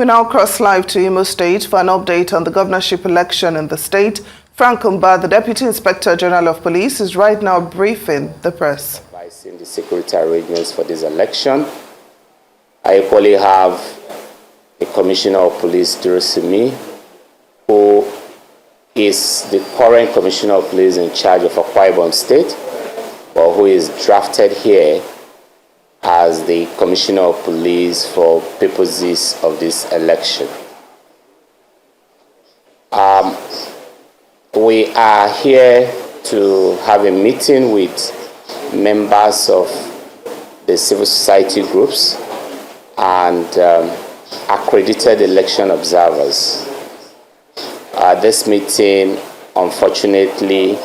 We now cross live to Imo State for an update on the governorship election in the state. Frank Umba, the Deputy Inspector General of Police, is right now briefing the press. Advising the security arrangements for this election. I equally have the Commissioner of Police, Durosimi, who is the current Commissioner of Police in charge of Akwa Ibom State, but who is drafted here as the Commissioner of Police for purposes of this election. We are here to have a meeting with members of the civil society groups and accredited election observers. This meeting, unfortunately,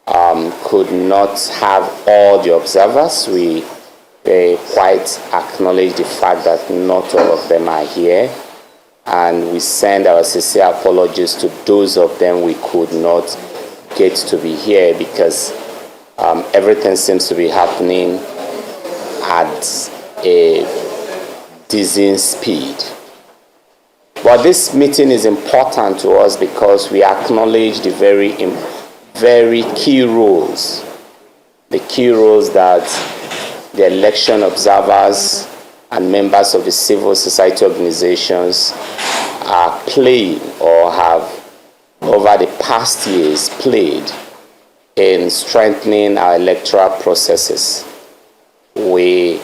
could not have all the observers. We quite acknowledge the fact that not all of them are here, and we send our sincere apologies to those of them we could not get to be here because everything seems to be happening at a dizzying speed. But this meeting is important to us because we acknowledge the very key roles, that the election observers and members of the civil society organizations are playing or have over the past years played in strengthening our electoral processes. We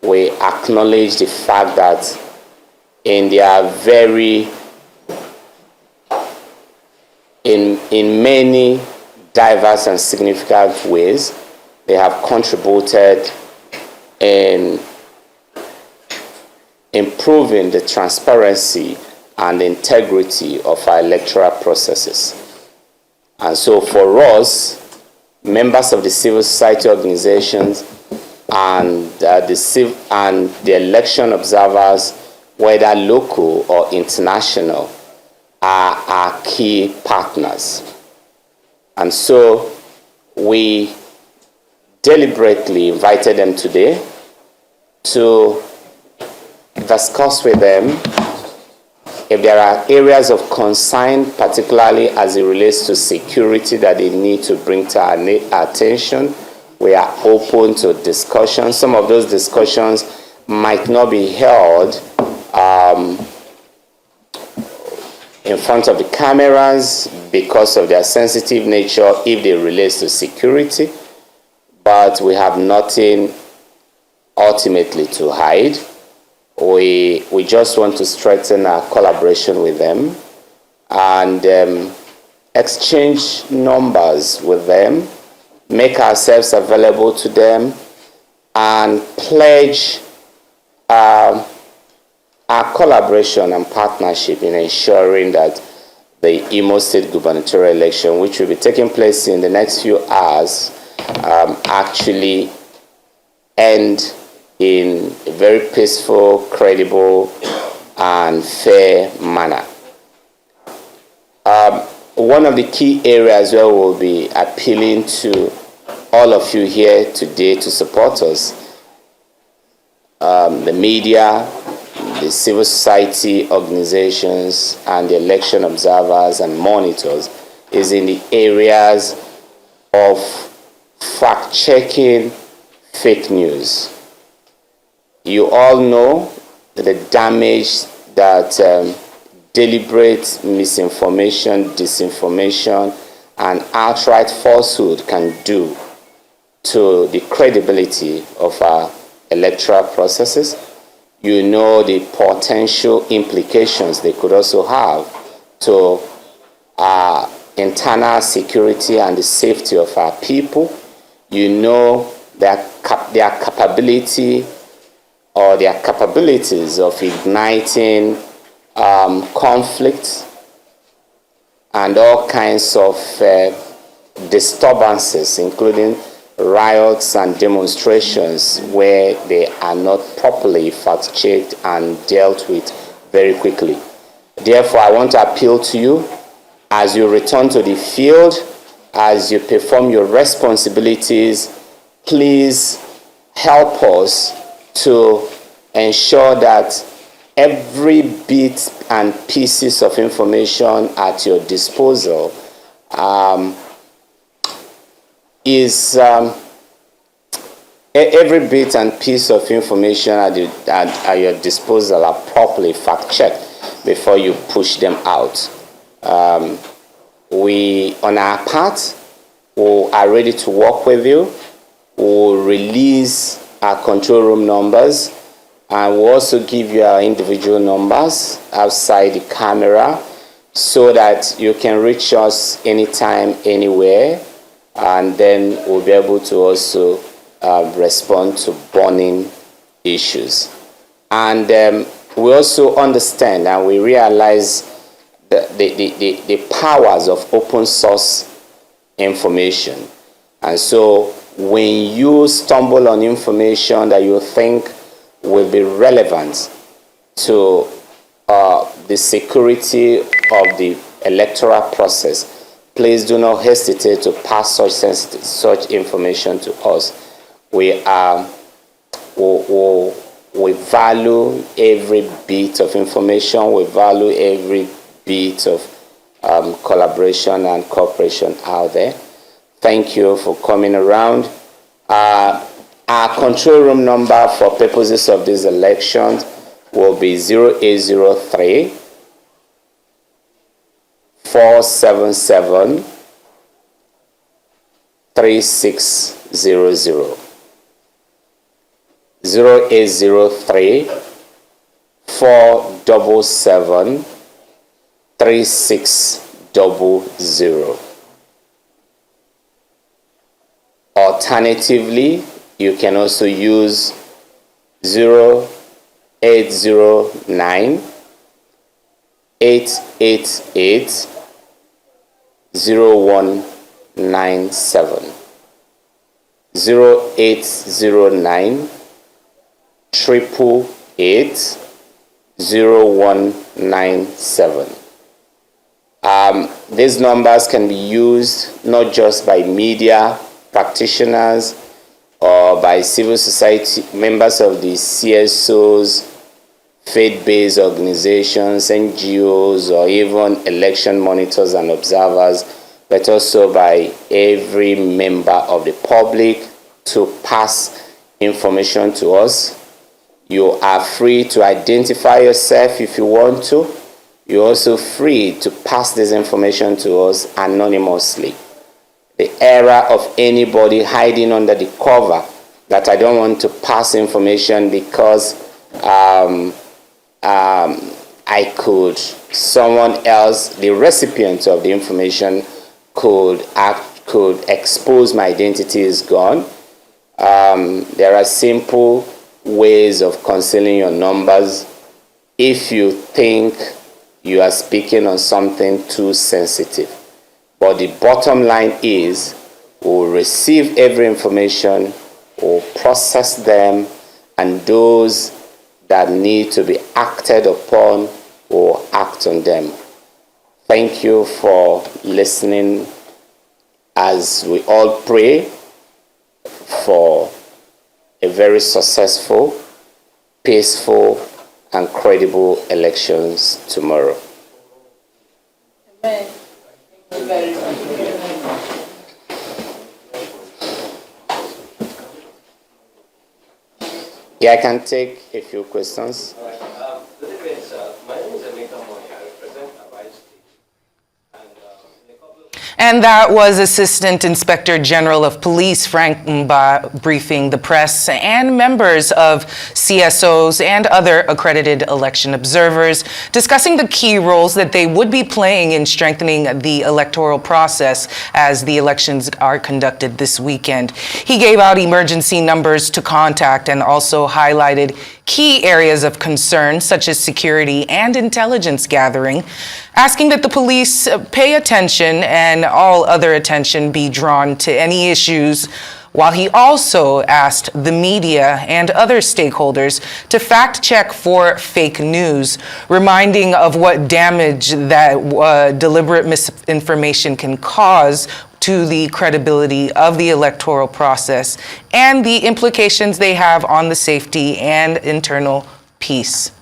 acknowledge the fact that in many diverse and significant ways, they have contributed in improving the transparency and integrity of our electoral processes. And so for us, members of the civil society organizations and the election observers, whether local or international, are our key partners. And so we deliberately invited them today to discuss with them if there are areas of concern, particularly as it relates to security, that they need to bring to our attention. We are open to discussion. Some of those discussions might not be held in front of the cameras because of their sensitive nature if they relate to security, but we have nothing ultimately to hide. We just want to strengthen our collaboration with them and exchange numbers with them, make ourselves available to them, and pledge our collaboration and partnership in ensuring that the Imo State gubernatorial election, which will be taking place in the next few hours, actually end in a very peaceful, credible, and fair manner. One of the key areas where we'll be appealing to all of you here today to support us, the media, the civil society organizations, and the election observers and monitors, is in the areas of fact-checking fake news. You all know the damage that deliberate misinformation, disinformation, and outright falsehood can do to the credibility of our electoral processes. You know the potential implications they could also have to our internal security and the safety of our people. You know their capability or their capabilities of igniting conflict and all kinds of disturbances, including riots and demonstrations where they are not properly fact-checked and dealt with very quickly. Therefore, I want to appeal to you as you return to the field, as you perform your responsibilities, please help us to ensure that every bit and pieces of information at your disposal every bit and piece of information at your disposal are properly fact-checked before you push them out. We, on our part, are ready to work with you. We'll release our control room numbers, and we'll also give you our individual numbers outside the camera so that you can reach us anytime, anywhere, and then we'll be able to also respond to burning issues. And we also understand and we realize the powers of open source information. And so when you stumble on information that you think will be relevant to the security of the electoral process, please do not hesitate to pass such information to us. We value every bit of information. We value every bit of collaboration and cooperation out there. Thank you for coming around. Our control room number for purposes of these elections will be 0803 477 3600. 0803 477 3600. Alternatively, you can also use 0809 888 0197. 0809 888 0197. These numbers can be used not just by media practitioners or by civil society members of the CSOs, faith-based organizations, NGOs, or even election monitors and observers, but also by every member of the public to pass information to us. You are free to identify yourself if you want to. You're also free to pass this information to us anonymously. The era of anybody hiding under the cover that I don't want to pass information because someone else, the recipient of the information, could expose my identity is gone. There are simple ways of concealing your numbers if you think you are speaking on something too sensitive. But the bottom line is we'll receive every information, we'll process them, and those that need to be acted upon, we'll act on them. Thank you for listening as we all pray for a very successful, peaceful, and credible elections tomorrow. Amen. Thank you very much. Yeah, I can take a few questions. All right. My name is Emeka Moy. I represent Abai State. And that was Assistant Inspector General of Police Frank Mba briefing the press and members of CSOs and other accredited election observers, discussing the key roles that they would be playing in strengthening the electoral process as the elections are conducted this weekend. He gave out emergency numbers to contact and also highlighted key areas of concern such as security and intelligence gathering, asking that the police pay attention and all other attention be drawn to any issues, while he also asked the media and other stakeholders to fact check for fake news, reminding of what damage that deliberate misinformation can cause to the credibility of the electoral process and the implications they have on the safety and internal peace.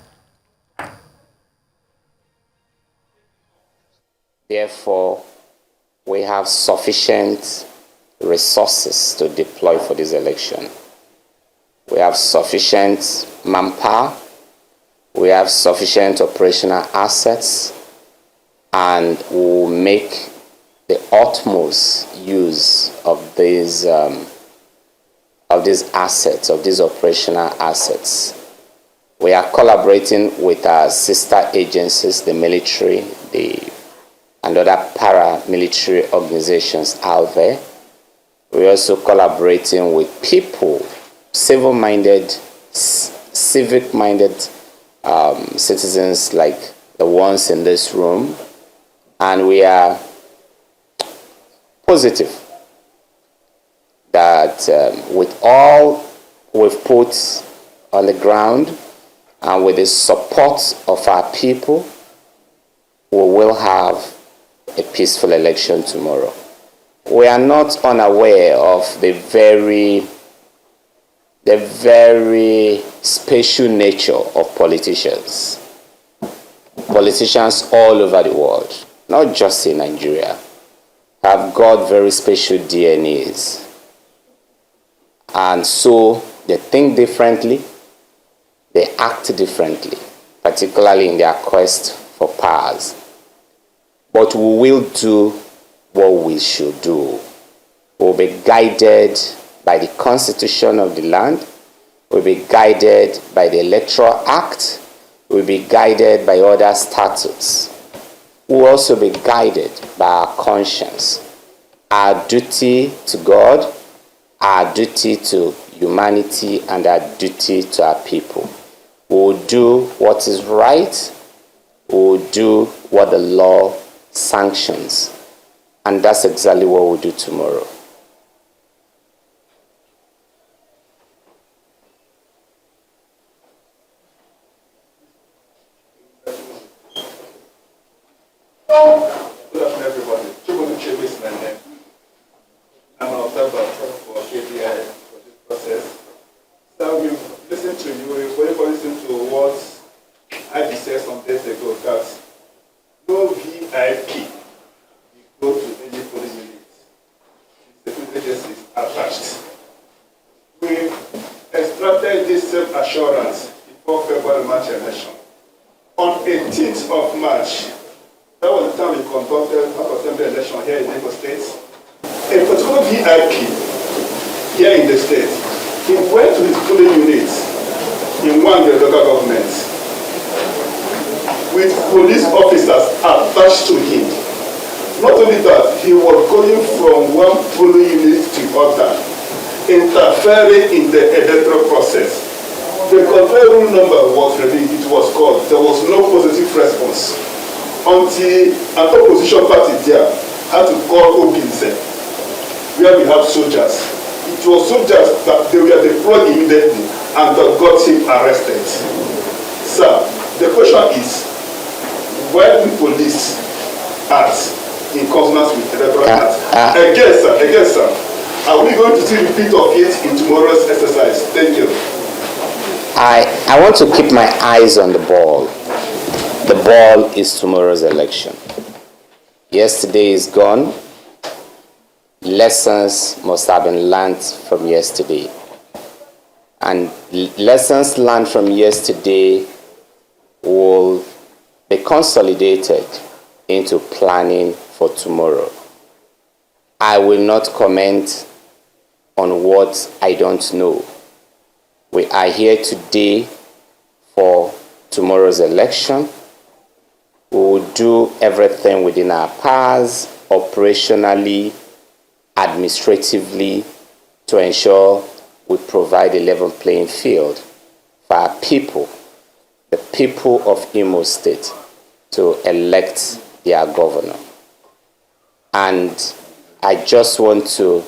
Therefore, we have sufficient resources to deploy for this election. We have sufficient manpower, we have sufficient operational assets, and we will make the utmost use of these assets, of these operational assets. We are collaborating with our sister agencies, the military, and other paramilitary organizations out there. We're also collaborating with people, civic-minded citizens like the ones in this room, and we are positive that with all we've put on the ground and with the support of our people, we will have a peaceful election tomorrow. We are not unaware of the very special nature of politicians. Politicians all over the world, not just in Nigeria, have got very special DNAs. And so they think differently, they act differently, particularly in their quest for powers. But we will do what we should do. We'll be guided by the constitution of the land. We'll be guided by the Electoral Act. We'll be guided by other statutes. We'll also be guided by our conscience, our duty to God, our duty to humanity, and our duty to our people. We'll do what is right. We'll do what the law sanctions. And that's exactly what we'll do tomorrow. Good afternoon, everybody. Is my name. I'm an observer for KPI for this process. So we've listened to you, we've listened to what I said some days ago, that no VIP, you go to any police unit. Security agencies attached. We extracted this same assurance before February March election. On 18th of March, that was the time we conducted the election here in Lagos State. A particular VIP here in the state, he went to his polling unit in one of the local governments with police officers attached to him. Not only that, he was going from one polling unit to other, interfering in the electoral process. The control room number was released, it was called. There was no positive response until an opposition party there had to call Obinze, where we have soldiers. It was soldiers that they were deployed immediately and that got him arrested. Sir, the question is, why do police act in consonance with the electoral act? Again, sir, are we going to see repeat of it in tomorrow's exercise? Thank you. I want to keep my eyes on the ball. The ball is tomorrow's election. Yesterday is gone. Lessons must have been learned from yesterday. And lessons learned from yesterday will be consolidated into planning for tomorrow. I will not comment on what I don't know. We are here today for tomorrow's election. We will do everything within our powers, operationally, administratively, to ensure we provide a level playing field for our people, the people of Imo State, to elect their governor. And I just want to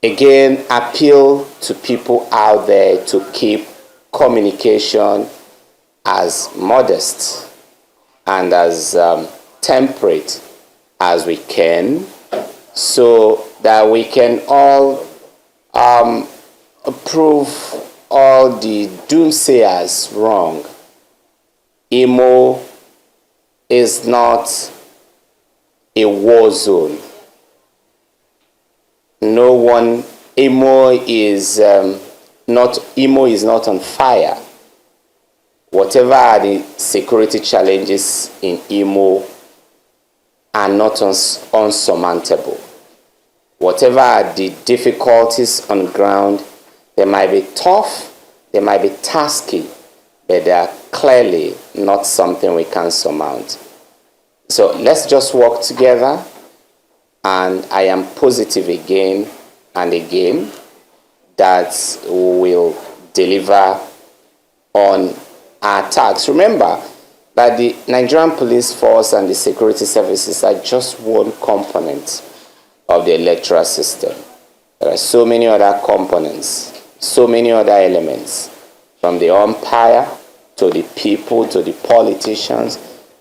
again appeal to people out there to keep communication as modest and as temperate as we can, so that we can all prove all the doomsayers wrong. Imo is not a war zone. No one, Imo is not on fire. Whatever are the security challenges in Imo are not unsurmountable. Whatever are the difficulties on ground, they might be tough, they might be tasky, but they are clearly not something we can surmount. So let's just work together, and I am positive again and again that we will deliver on our tasks. Remember that the Nigerian Police Force and the security services are just one component of the electoral system. There are so many other components, so many other elements, from the umpire to the people, to the politicians,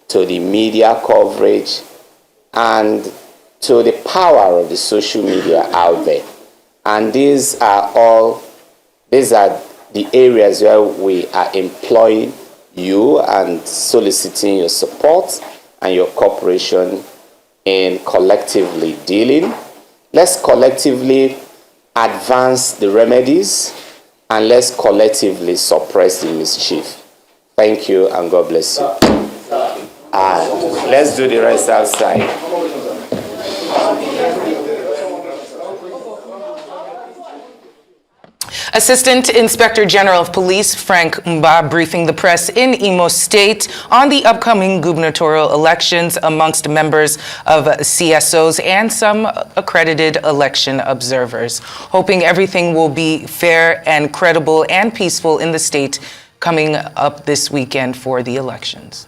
to the media coverage, and to the power of the social media out there. And these are the areas where we are employing you and soliciting your support and your cooperation in collectively dealing. Let's collectively advance the remedies, and let's collectively suppress the mischief. Thank you, and God bless you. Let's do the rest outside. Assistant Inspector General of Police Frank Mba briefing the press in Imo State on the upcoming gubernatorial elections amongst members of CSOs and some accredited election observers, hoping everything will be fair and credible and peaceful in the state coming up this weekend for the elections.